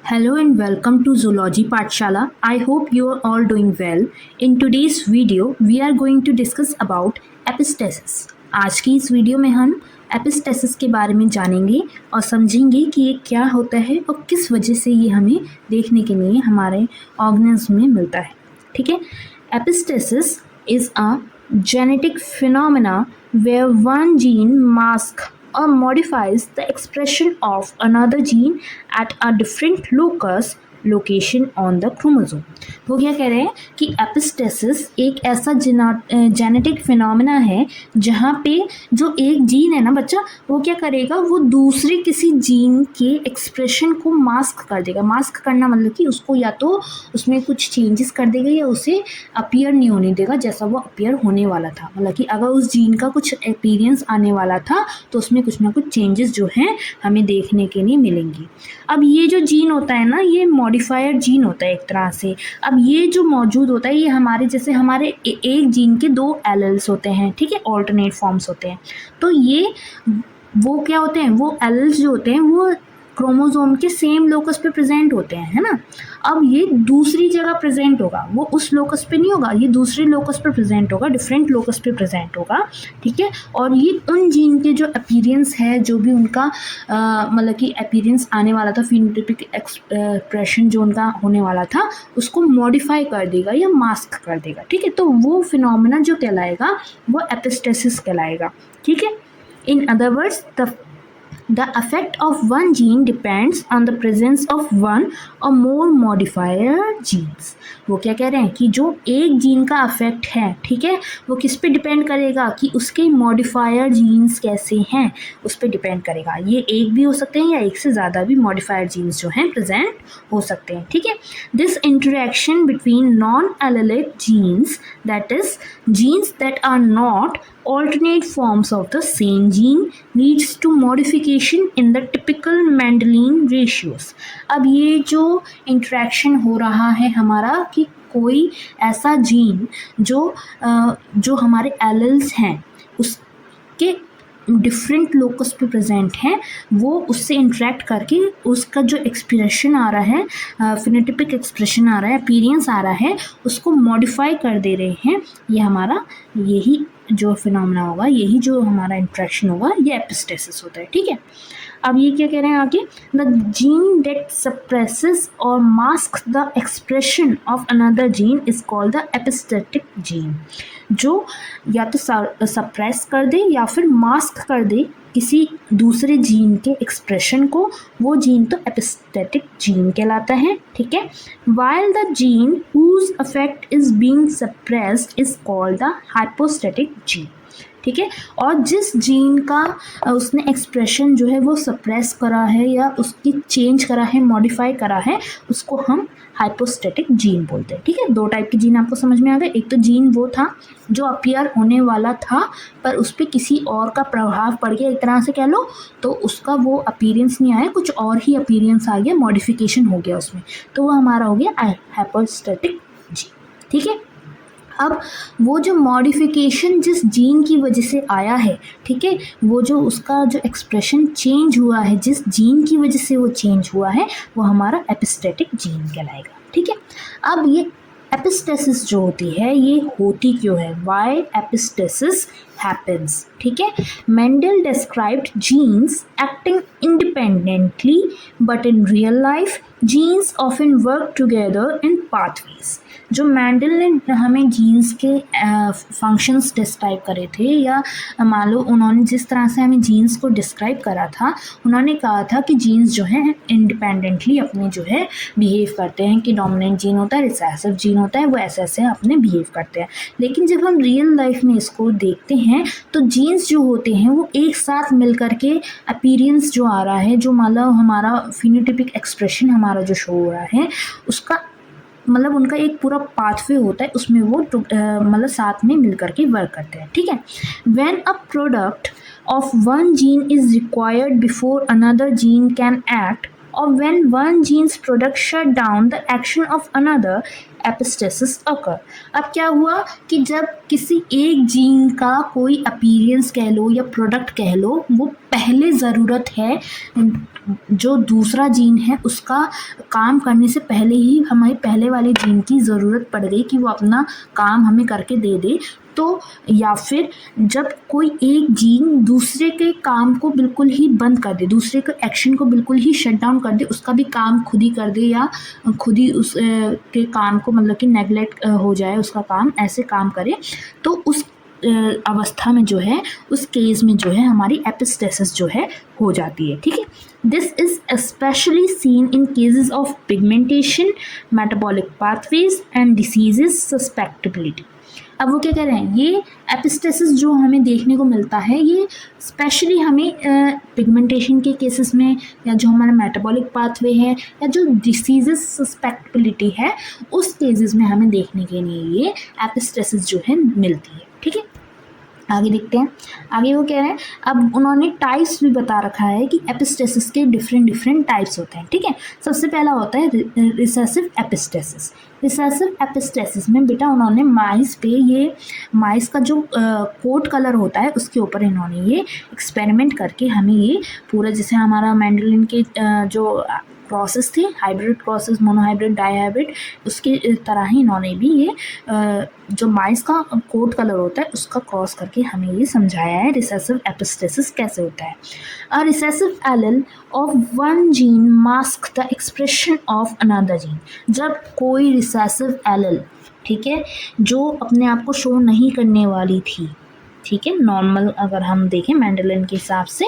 Hello and welcome to Zoology Pathshala. I hope you are all doing well. In today's video, we are going to discuss about epistasis. आज की इस video में हम epistasis के बारे में जानेंगे और समझेंगे कि ये क्या होता है और किस वजह से ये हमें देखने के लिए हमारे ऑर्गेनिज्म में मिलता है. ठीक है. Epistasis is a genetic phenomena where one gene masks or modifies the expression of another gene at a different location on the chromosome. वो क्या कह रहे हैं कि एपिस्टेसिस एक ऐसा जेनेटिक फिनोमेना है जहाँ पे जो एक जीन है ना बच्चा, वो क्या करेगा, वो दूसरे किसी जीन के एक्सप्रेशन को मास्क कर देगा. मास्क करना मतलब कि उसको या तो उसमें कुछ चेंजेस कर देगा या उसे अपीयर नहीं होने देगा जैसा वो अपीयर होने वाला था. मतलब कि अगर उस जीन का कुछ अपीयरेंस आने वाला था तो उसमें कुछ ना कुछ चेंजेस जो हैं हमें देखने के लिए मिलेंगी. अब ये जो जीन होता है ना, ये मॉडिफायर जीन होता है एक तरह से. अब ये जो मौजूद होता है ये हमारे जैसे हमारे एक जीन के दो एलेल्स होते हैं. ठीक है, ऑल्टरनेट फॉर्म्स होते हैं. तो ये वो क्या होते हैं, वो एलेल्स जो होते हैं वो क्रोमोसोम के सेम लोकस पे प्रेजेंट होते हैं, है ना. अब ये दूसरी जगह प्रेजेंट होगा, वो उस लोकस पे नहीं होगा, ये दूसरे लोकस पे प्रेजेंट होगा, डिफरेंट लोकस पे प्रेजेंट होगा. ठीक है. और ये उन जीन के जो अपीयरेंस है, जो भी उनका मतलब कि अपीयरेंस आने वाला था, फिनोटाइपिक एक्सप्रेशन जो उनका होने वाला था, उसको मॉडिफाई कर देगा या मास्क कर देगा. ठीक है. तो वो फिनोमेना जो कहलाएगा वो एपिस्टेसिस कहलाएगा. ठीक है. In other words, The effect of one gene depends on the presence of one or more modifier genes. वो क्या कह रहे हैं कि जो एक जीन का अफेक्ट है, ठीक है, वो किस पे डिपेंड करेगा कि उसके मॉडिफायर जीन्स कैसे हैं, उस पर डिपेंड करेगा. ये एक भी हो सकते हैं या एक से ज़्यादा भी मॉडिफायर जीन्स जो हैं प्रेजेंट हो सकते हैं. ठीक है. This interaction between non allelic genes, that is genes that are not alternate forms of the same gene, leads to modification in the typical Mendelian ratios. अब ये जो इंट्रैक्शन हो रहा है हमारा कि कोई ऐसा जीन जो हमारे एलेल्स हैं उसके डिफरेंट लोकस पे प्रेजेंट हैं, वो उससे इंटरेक्ट करके उसका जो एक्सप्रेशन आ रहा है, फिनोटाइपिक एक्सप्रेशन आ रहा है, अपीयरेंस आ रहा है, उसको मॉडिफाई कर दे रहे हैं. ये हमारा यही जो फिनोमेना होगा, यही जो हमारा इंट्रैक्शन होगा, ये एपिस्टेसिस होता है. ठीक है. अब ये क्या कह रहे हैं आगे, द जीन दैट सप्रेसेस और mask the expression of another gene is called the epistatic gene. जो या तो सप्रेस कर दे या फिर मास्क कर दे किसी दूसरे जीन के एक्सप्रेशन को, वो जीन तो एपिस्टेटिक जीन कहलाता है. ठीक है. While the gene whose effect is being suppressed is called the hypostatic gene. ठीक है. और जिस जीन का उसने एक्सप्रेशन जो है वो सप्रेस करा है या उसकी चेंज करा है, मॉडिफाई करा है, उसको हम हाइपोस्टेटिक जीन बोलते हैं. ठीक है. दो टाइप के जीन आपको समझ में आ गए. एक तो जीन वो था जो अपीयर होने वाला था पर उस पर किसी और का प्रभाव पड़ गया, एक तरह से कह लो, तो उसका वो अपीयरेंस नहीं आया, कुछ और ही अपीयरेंस आ गया, मॉडिफिकेशन हो गया उसमें, तो वो हमारा हो गया हाइपोस्टेटिक जीन. ठीक है. अब वो जो मॉडिफिकेशन जिस जीन की वजह से आया है, ठीक है, वो जो उसका जो एक्सप्रेशन चेंज हुआ है, जिस जीन की वजह से वो चेंज हुआ है, वो हमारा एपिस्टेटिक जीन कहलाएगा. ठीक है. अब ये एपिस्टेसिस जो होती है ये होती क्यों है, वाई एपिस्टेसिस हैपेंस. ठीक है. Mendel described genes acting independently but in real life genes often work together in pathways. जो मेंडल ने हमें जीन्स के फंक्शंस डिस्क्राइब करे थे, या मान लो उन्होंने जिस तरह से हमें जीन्स को डिस्क्राइब करा था, उन्होंने कहा था कि जीन्स जो है इंडिपेंडेंटली अपने जो है बिहेव करते हैं, कि डोमिनेंट जीन होता है, रिसेसिव जीन होता है, वो ऐसे ऐसे अपने बिहेव करते हैं. लेकिन जब हम रियल लाइफ में इसको देखते हैं तो जीन्स जो होते हैं वो एक साथ मिल करके अपीयरेंस जो आ रहा है, जो मतलब हमारा फिनोटाइपिक एक्सप्रेशन हमारा जो शो हो रहा है, उसका मतलब उनका एक पूरा पाथवे होता है, उसमें वो मतलब साथ में मिल करके वर्क करते हैं. ठीक है. When a product of one gene is required before another gene can act, और when one gene's product shut down the action of another, epistasis occur. अब क्या हुआ कि जब किसी एक जीन का कोई अपीयरेंस कह लो या प्रोडक्ट कह लो, वो पहले ज़रूरत है जो दूसरा जीन है उसका काम करने से पहले ही हमें पहले वाले जीन की ज़रूरत पड़ गई कि वो अपना काम हमें करके दे दे, तो या फिर जब कोई एक जीन दूसरे के काम को बिल्कुल ही बंद कर दे, दूसरे के एक्शन को बिल्कुल ही शट डाउन कर दे, उसका भी काम खुद ही कर दे या खुद ही उस के काम को मतलब कि नेगलेक्ट हो जाए उसका काम, ऐसे काम करे, तो उस अवस्था में जो है, उस केस में जो है हमारी एपिस्टेसिस जो है हो जाती है। ठीक है, this is specially seen in cases of pigmentation, metabolic pathways and diseases susceptibility. अब वो क्या कह रहे हैं, ये एपिस्टेसिस जो हमें देखने को मिलता है ये स्पेशली हमें पिगमेंटेशन के केसेस में, या जो हमारा मेटाबॉलिक पाथवे है, या जो डिसीजेस सस्पेक्टेबिलिटी है, उस केसेस में हमें देखने के लिए ये एपिस्टेसिस जो है मिलती है। ठीक है, आगे देखते हैं। आगे वो कह रहे हैं, अब उन्होंने टाइप्स भी बता रखा है कि एपिस्टेसिस के डिफरेंट टाइप्स होते हैं। ठीक है, सबसे पहला होता है रिसेसिव एपिस्टेसिस। रिसेसिव एपिस्टेसिस में बेटा उन्होंने माइस पे, ये माइस का जो कोट कलर होता है उसके ऊपर इन्होंने ये एक्सपेरिमेंट करके हमें ये पूरा, जैसे हमारा मेंडेलियन के जो क्रॉसेस थे, हाइब्रिड क्रॉसेस, मोनोहाइब्रिड, डाईहाइब्रिड, उसके तरह ही इन्होंने भी ये जो माइस का कोट कलर होता है उसका क्रॉस करके हमें ये समझाया है रिसेसिव एपिस्टेसिस कैसे होता है। अ recessive allele of one gene mask the expression of another gene. जब कोई रिसेसिव एलेल, ठीक है, जो अपने आप को शो नहीं करने वाली थी, ठीक है, नॉर्मल अगर हम देखें मेंडेलियन के हिसाब से,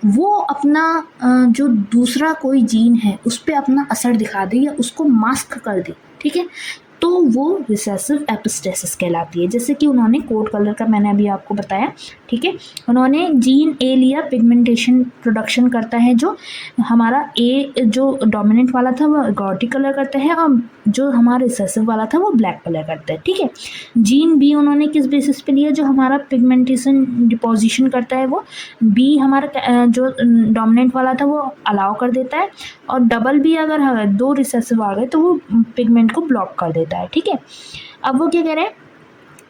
वो अपना जो दूसरा कोई जीन है उस पर अपना असर दिखा दे या उसको मास्क कर दे, ठीक है, तो वो रिसेसिव एपिस्टेसिस कहलाती है। जैसे कि उन्होंने कोट कलर का मैंने अभी आपको बताया, ठीक है, उन्होंने जीन ए लिया, पिगमेंटेशन प्रोडक्शन करता है, जो हमारा ए जो डोमिनेंट वाला था वो गॉटी कलर करता है, और जो हमारा रिसेसिव वाला था वो ब्लैक कलर करता है। ठीक है, जीन बी उन्होंने किस बेसिस पे लिया, जो हमारा पिगमेंटेशन डिपोजिशन करता है, वो बी हमारा जो डोमिनेंट वाला था वो अलाउ कर देता है, और डबल बी अगर दो रिसेसिव आ गए तो वो पिगमेंट को ब्लॉक कर देता है। ठीक है, अब वो क्या कह रहे हैं,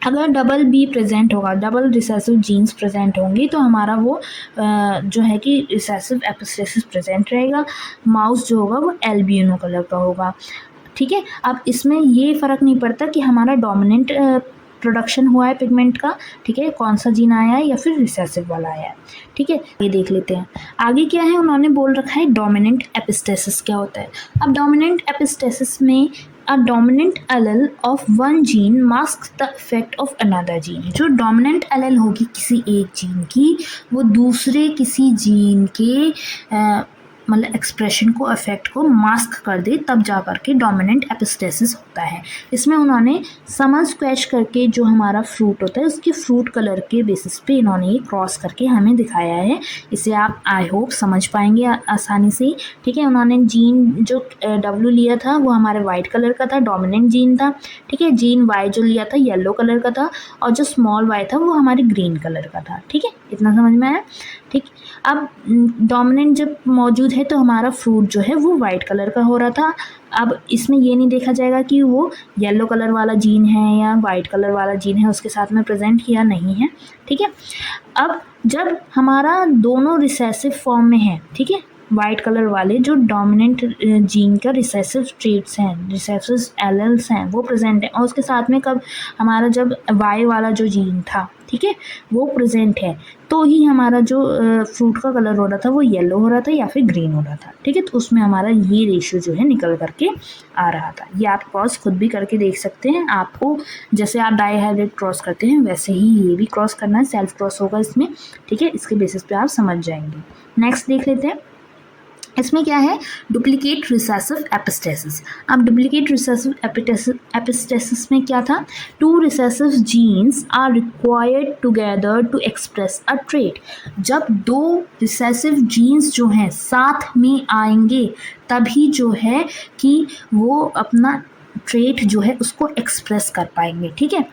अगर डबल बी प्रेजेंट होगा, डबल रिसेसिव जीन्स प्रेजेंट होंगी, तो हमारा वो जो है कि रिसेसिव एपिस्टेसिस प्रेजेंट रहेगा। माउस जो होगा वो एल्बिनो कलर का होगा। ठीक है, अब इसमें ये फ़र्क नहीं पड़ता कि हमारा डोमिनेंट प्रोडक्शन हुआ है पिगमेंट का, ठीक है, कौन सा जीन आया है या फिर रिसेसिव वाला आया है। ठीक है, ये देख लेते हैं आगे क्या है। उन्होंने बोल रखा है डोमिनेंट एपिस्टेसिस क्या होता है। अब डोमिनेंट एपिस्टेसिस में a dominant allele of one gene masks the effect of another gene। जो डोमिनेंट एलेल होगी किसी एक जीन की, वो दूसरे किसी जीन के मतलब एक्सप्रेशन को, इफेक्ट को मास्क कर दे, तब जा कर के डोमिनेंट एपिस्टेसिस होता है। इसमें उन्होंने समर स्क्वैश करके जो हमारा फ्रूट होता है उसके फ्रूट कलर के बेसिस पे इन्होंने ये क्रॉस करके हमें दिखाया है। इसे आप आई होप समझ पाएंगे आसानी से। ठीक है, उन्होंने जीन जो डब्ल्यू लिया था वो हमारे वाइट कलर का था, डोमिनेंट जीन था। ठीक है, जीन वाई जो लिया था येलो कलर का था, और जो स्मॉल वाई था वो हमारे ग्रीन कलर का था। ठीक है, इतना समझ में आया। ठीक, अब डोमिनेंट जब मौजूद है तो हमारा फ्रूट जो है वो वाइट कलर का हो रहा था। अब इसमें ये नहीं देखा जाएगा कि वो येलो कलर वाला जीन है या वाइट कलर वाला जीन है उसके साथ में प्रेजेंट किया नहीं है। ठीक है, अब जब हमारा दोनों रिसेसिव फॉर्म में है, ठीक है, वाइट कलर वाले जो डोमिनेंट जीन का रिसेसिव ट्रेट्स हैं, रिसेसिव एलेल्स हैं, वो प्रेजेंट है, और उसके साथ में कब हमारा जब वाई वाला जो जीन था, ठीक है, वो प्रेजेंट है, तो ही हमारा जो फ्रूट का कलर हो रहा था वो येलो हो रहा था या फिर ग्रीन हो रहा था। ठीक है, तो उसमें हमारा ये रेशियो जो है निकल करके आ रहा था। ये आप क्रॉस खुद भी करके देख सकते हैं। आपको जैसे आप डाईहाइब्रिड क्रॉस करते हैं वैसे ही ये भी क्रॉस करना है, सेल्फ क्रॉस होगा इसमें। ठीक है, इसके बेसिस पे आप समझ जाएंगे। नेक्स्ट देख लेते हैं, इसमें क्या है, डुप्लीकेट रिसेसिव एपिस्टेसिस। अब डुप्लीकेट रिसेसिव एपिस्टेसिस में क्या था, two recessive genes are required together to express a trait. जब दो रिसेसिव जीन्स जो हैं साथ में आएंगे तभी जो है कि वो अपना ट्रेट जो है उसको एक्सप्रेस कर पाएंगे। ठीक है,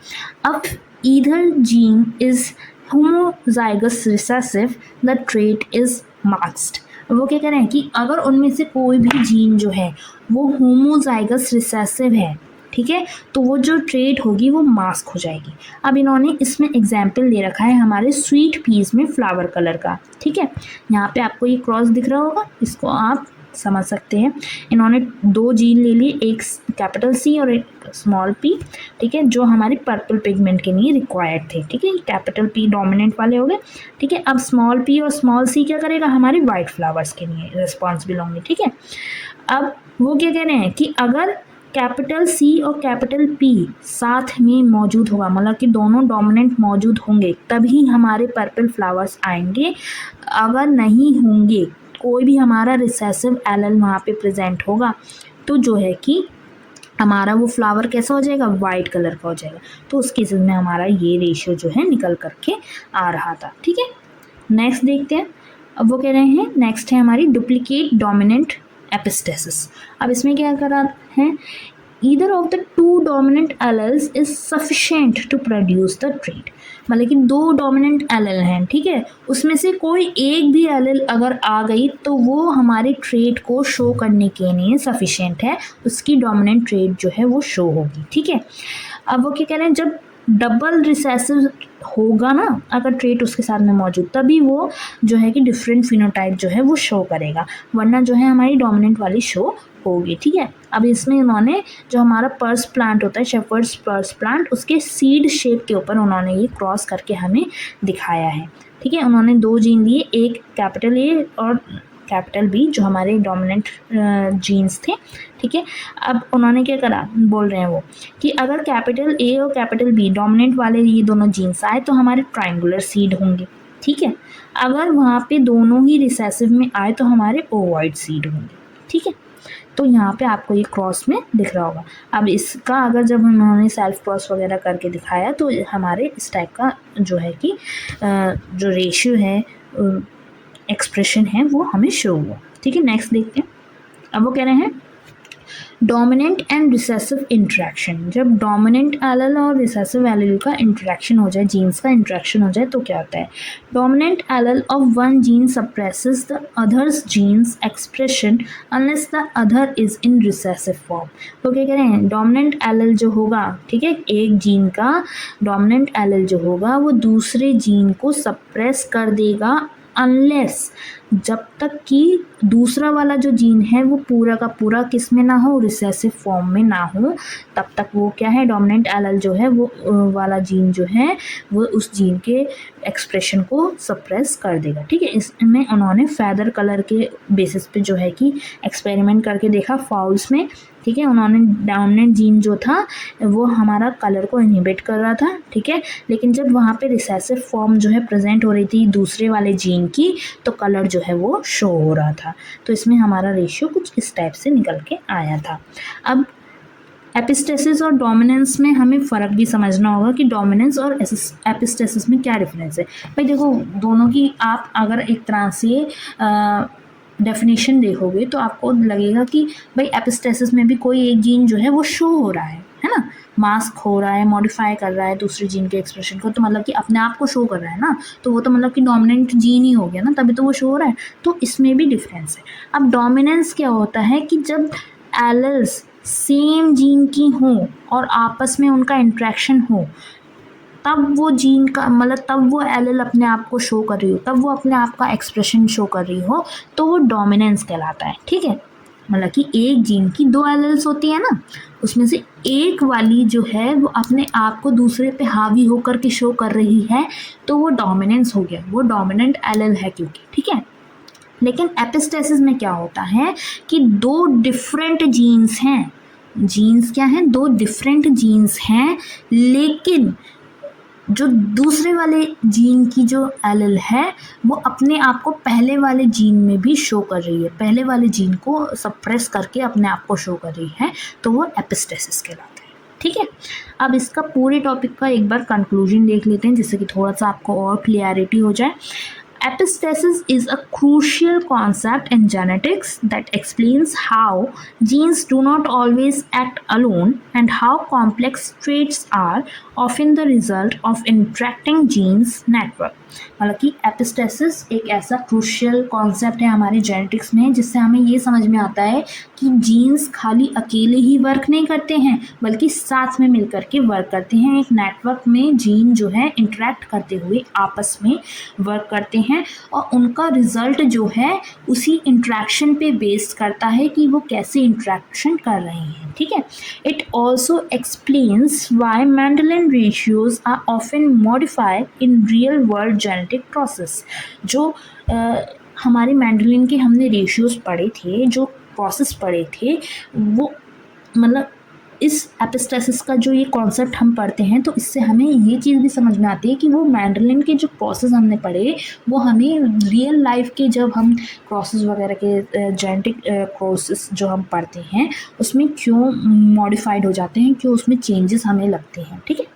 अब either gene is homozygous recessive, the trait is masked. वो क्या कह रहे हैं कि अगर उनमें से कोई भी जीन जो है वो होमोजाइगस रिसेसिव है, ठीक है, तो वो जो ट्रेट होगी वो मास्क हो जाएगी। अब इन्होंने इसमें एग्जाम्पल दे रखा है हमारे स्वीट पीस में फ्लावर कलर का, ठीक है। यहाँ पे आपको ये क्रॉस दिख रहा होगा, इसको आप समझ सकते हैं। इन्होंने 2 जीन ले लिए, एक कैपिटल सी और एक स्मॉल पी, ठीक है, जो हमारे पर्पल पिगमेंट के लिए रिक्वायर्ड थे, ठीक है। कैपिटल पी डोमिनेंट वाले हो गए, ठीक है। अब स्मॉल पी और स्मॉल सी क्या करेगा, हमारे वाइट फ्लावर्स के लिए रिस्पॉन्सिबल होंगे, ठीक है। अब वो क्या कह रहे हैं कि अगर कैपिटल सी और कैपिटल पी साथ में मौजूद होगा, मतलब कि दोनों डोमिनेंट मौजूद होंगे, तभी हमारे पर्पल फ्लावर्स आएंगे। अगर नहीं होंगे, कोई भी हमारा रिसेसिव एलेल वहाँ पे प्रेजेंट होगा, तो जो है कि हमारा वो फ्लावर कैसा हो जाएगा, वाइट कलर का हो जाएगा। तो उस केसेस में हमारा ये रेशियो जो है निकल करके आ रहा था, ठीक है। नेक्स्ट देखते हैं। अब वो कह रहे हैं नेक्स्ट है हमारी डुप्लीकेट डोमिनेंट एपिस्टेसिस। अब इसमें क्या करा है, either of the two dominant alleles is sufficient to produce the trait। मतलब कि 2 डोमिनेंट एलेल हैं, ठीक है, उसमें से कोई एक भी एलेल अगर आ गई तो वो हमारे ट्रेट को शो करने के लिए सफिशिएंट है, उसकी डोमिनेंट ट्रेट जो है वो शो होगी, ठीक है। अब वो क्या कह रहे हैं, जब डबल रिसेसिव होगा ना अगर ट्रेट उसके साथ में मौजूद, तभी वो जो है कि डिफरेंट फिनोटाइप जो है वो शो करेगा, वरना जो है हमारी डोमिनेंट वाली शो होगी, ठीक है। अब इसमें उन्होंने जो हमारा पर्स प्लांट होता है, शेफर्ड्स पर्स प्लांट, उसके सीड शेप के ऊपर उन्होंने ये क्रॉस करके हमें दिखाया है, ठीक है। उन्होंने 2 जीन लिए, एक कैपिटल ए और कैपिटल बी, जो हमारे डोमिनेंट जीन्स थे, ठीक है। अब उन्होंने क्या करा, बोल रहे हैं वो कि अगर कैपिटल ए और कैपिटल बी डोमिनेंट वाले ये दोनों जीन्स आए तो हमारे ट्राइंगुलर सीड होंगे, ठीक है। अगर वहाँ पे दोनों ही रिसेसिव में आए तो हमारे ओवॉइड सीड होंगे, ठीक है। तो यहाँ पे आपको ये क्रॉस में दिख रहा होगा। अब इसका अगर जब उन्होंने सेल्फ क्रॉस वगैरह करके दिखाया तो हमारे इस टाइप का जो है कि जो रेशियो है, एक्सप्रेशन है, वो हमें शो हुआ, ठीक है। नेक्स्ट देखते हैं। अब वो कह रहे हैं डोमिनेंट एंड रिसेसिव इंटरेक्शन। जब डोमिनेंट एलेल और रिसेसिव एलेल का इंटरेक्शन हो जाए, जीन्स का इंटरेक्शन हो जाए, तो क्या होता है, dominant allele of one gene suppresses the others genes expression unless the other is in recessive form. तो क्या कह रहे हैं, डोमिनेंट एलेल जो होगा, ठीक है, एक जीन का डोमिनेंट एलेल जो होगा वो दूसरे जीन को सप्रेस कर देगा, अनलेस, जब तक कि दूसरा वाला जो जीन है वो पूरा का पूरा किस में ना हो, रिसेसिव फॉर्म में ना हो, तब तक वो क्या है, डोमिनेंट एलेल जो है वो वाला जीन जो है वो उस जीन के एक्सप्रेशन को सप्रेस कर देगा, ठीक है। इसमें उन्होंने फेदर कलर के बेसिस पे जो है कि एक्सपेरिमेंट करके देखा फाउल्स में, ठीक है। उन्होंने डोमिनेंट जीन जो था वो हमारा कलर को इनहिबिट कर रहा था, ठीक है, लेकिन जब वहाँ पे रिसेसिव फॉर्म जो है प्रेजेंट हो रही थी दूसरे वाले जीन की, तो कलर जो है वो शो हो रहा था। तो इसमें हमारा रेशियो कुछ इस टाइप से निकल के आया था। अब एपिस्टेसिस और डोमिनेंस में हमें फ़र्क भी समझना होगा कि डोमिनेंस और एपिस्टेसिस में क्या डिफरेंस है। भाई देखो, दोनों की आप अगर एक तरह से डेफिनेशन देखोगे तो आपको लगेगा कि भाई एपिस्टेसिस में भी कोई एक जीन जो है वो शो हो रहा है ना, मास्क हो रहा है, मॉडिफाई कर रहा है दूसरे जीन के एक्सप्रेशन को, तो मतलब कि अपने आप को शो कर रहा है ना, तो वो तो मतलब कि डोमिनेंट जीन ही हो गया ना, तभी तो वो शो हो रहा है। तो इसमें भी डिफरेंस है। अब डोमिनेंस क्या होता है कि जब एलेल्स सेम जीन की हों और आपस में उनका इंट्रैक्शन हो, तब वो जीन का मतलब तब वो एलेल अपने आप को शो कर रही हो, तब वो अपने आप का एक्सप्रेशन शो कर रही हो, तो वो डोमिनेंस कहलाता है, ठीक है। मतलब कि एक जीन की 2 एलेल्स होती है ना, उसमें से एक वाली जो है वो अपने आप को दूसरे पे हावी होकर के शो कर रही है, तो वो डोमिनेंस हो गया, वो डोमिनेंट एलेल है क्योंकि, ठीक है। लेकिन एपिस्टेसिस में क्या होता है कि 2 डिफरेंट जीन्स हैं, जीन्स क्या हैं, 2 डिफरेंट जीन्स हैं, लेकिन जो दूसरे वाले जीन की जो एलेल है वो अपने आप को पहले वाले जीन में भी शो कर रही है, पहले वाले जीन को सप्रेस करके अपने आप को शो कर रही है, तो वो एपिस्टेसिस कहलाता है, ठीक है। अब इसका पूरे टॉपिक का एक बार कंक्लूजन देख लेते हैं जिससे कि थोड़ा सा आपको और क्लियरिटी हो जाए। Epistasis is a crucial concept in genetics that explains how genes do not always act alone and how complex traits are often the result of interacting genes network. मतलब कि एपिस्टेसिस एक ऐसा क्रूशियल कॉन्सेप्ट है हमारे genetics में जिससे हमें ये समझ में आता है कि जीन्स खाली अकेले ही वर्क नहीं करते हैं बल्कि साथ में मिलकर के वर्क करते हैं। एक नेटवर्क में जीन जो है इंटरेक्ट करते हुए आपस में वर्क करते हैं और उनका रिजल्ट जो है उसी इंट्रैक्शन पे बेस्ड करता है कि वो कैसे इंट्रैक्शन कर रहे हैं। ठीक है, it also explains why Mendelian ratios are often modified in real world genetic process. जो हमारे मेंडेलियन के हमने रेशियोज पढ़े थे, जो प्रोसेस पढ़े थे, वो मतलब इस एपिस्टेसिस का जो ये कॉन्सेप्ट हम पढ़ते हैं तो इससे हमें ये चीज़ भी समझ में आती है कि वो मेंडेलियन के जो प्रोसेस हमने पढ़े वो हमें रियल लाइफ के जब हम प्रोसेस वगैरह के जेनेटिक प्रोसेस जो हम पढ़ते हैं उसमें क्यों मॉडिफाइड हो जाते हैं, क्यों उसमें चेंजेस हमें लगते हैं। ठीक है,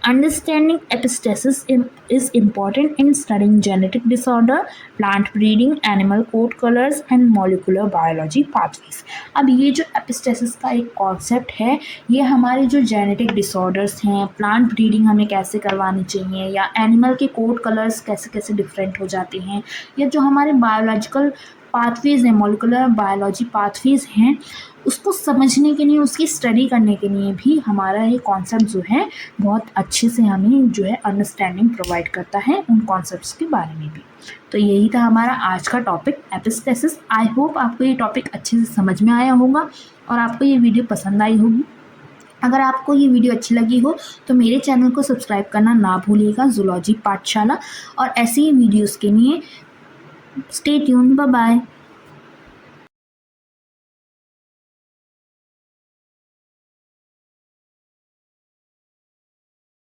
understanding epistasis is important in studying genetic disorder, plant breeding, animal code colours and molecular biology pathways. अब ये जो एपिस्टेसिस का एक कॉन्सेप्ट है ये हमारे जो जेनेटिक डिसऑर्डर्स हैं, प्लांट ब्रीडिंग हमें कैसे करवानी चाहिए या एनिमल के कोड कलर्स कैसे कैसे डिफरेंट हो जाते हैं, या जो हमारे बायोलॉजिकल पाथवेज हैं, मॉलिकुलर बायोलॉजी पाथवेज हैं, उसको समझने के लिए, उसकी स्टडी करने के लिए भी हमारा ये कॉन्सेप्ट जो है बहुत अच्छे से हमें जो है अंडरस्टैंडिंग प्रोवाइड करता है उन कॉन्सेप्ट्स के बारे में भी। तो यही था हमारा आज का टॉपिक एपिस्टेसिस। आई होप आपको ये टॉपिक अच्छे से समझ में आया होगा और आपको ये वीडियो पसंद आई होगी। अगर आपको ये वीडियो अच्छी लगी हो तो मेरे चैनल को सब्सक्राइब करना ना भूलिएगा, जूलॉजी पाठशाला, और ऐसे ही वीडियोस के लिए स्टे ट्यून्ड। Bye bye.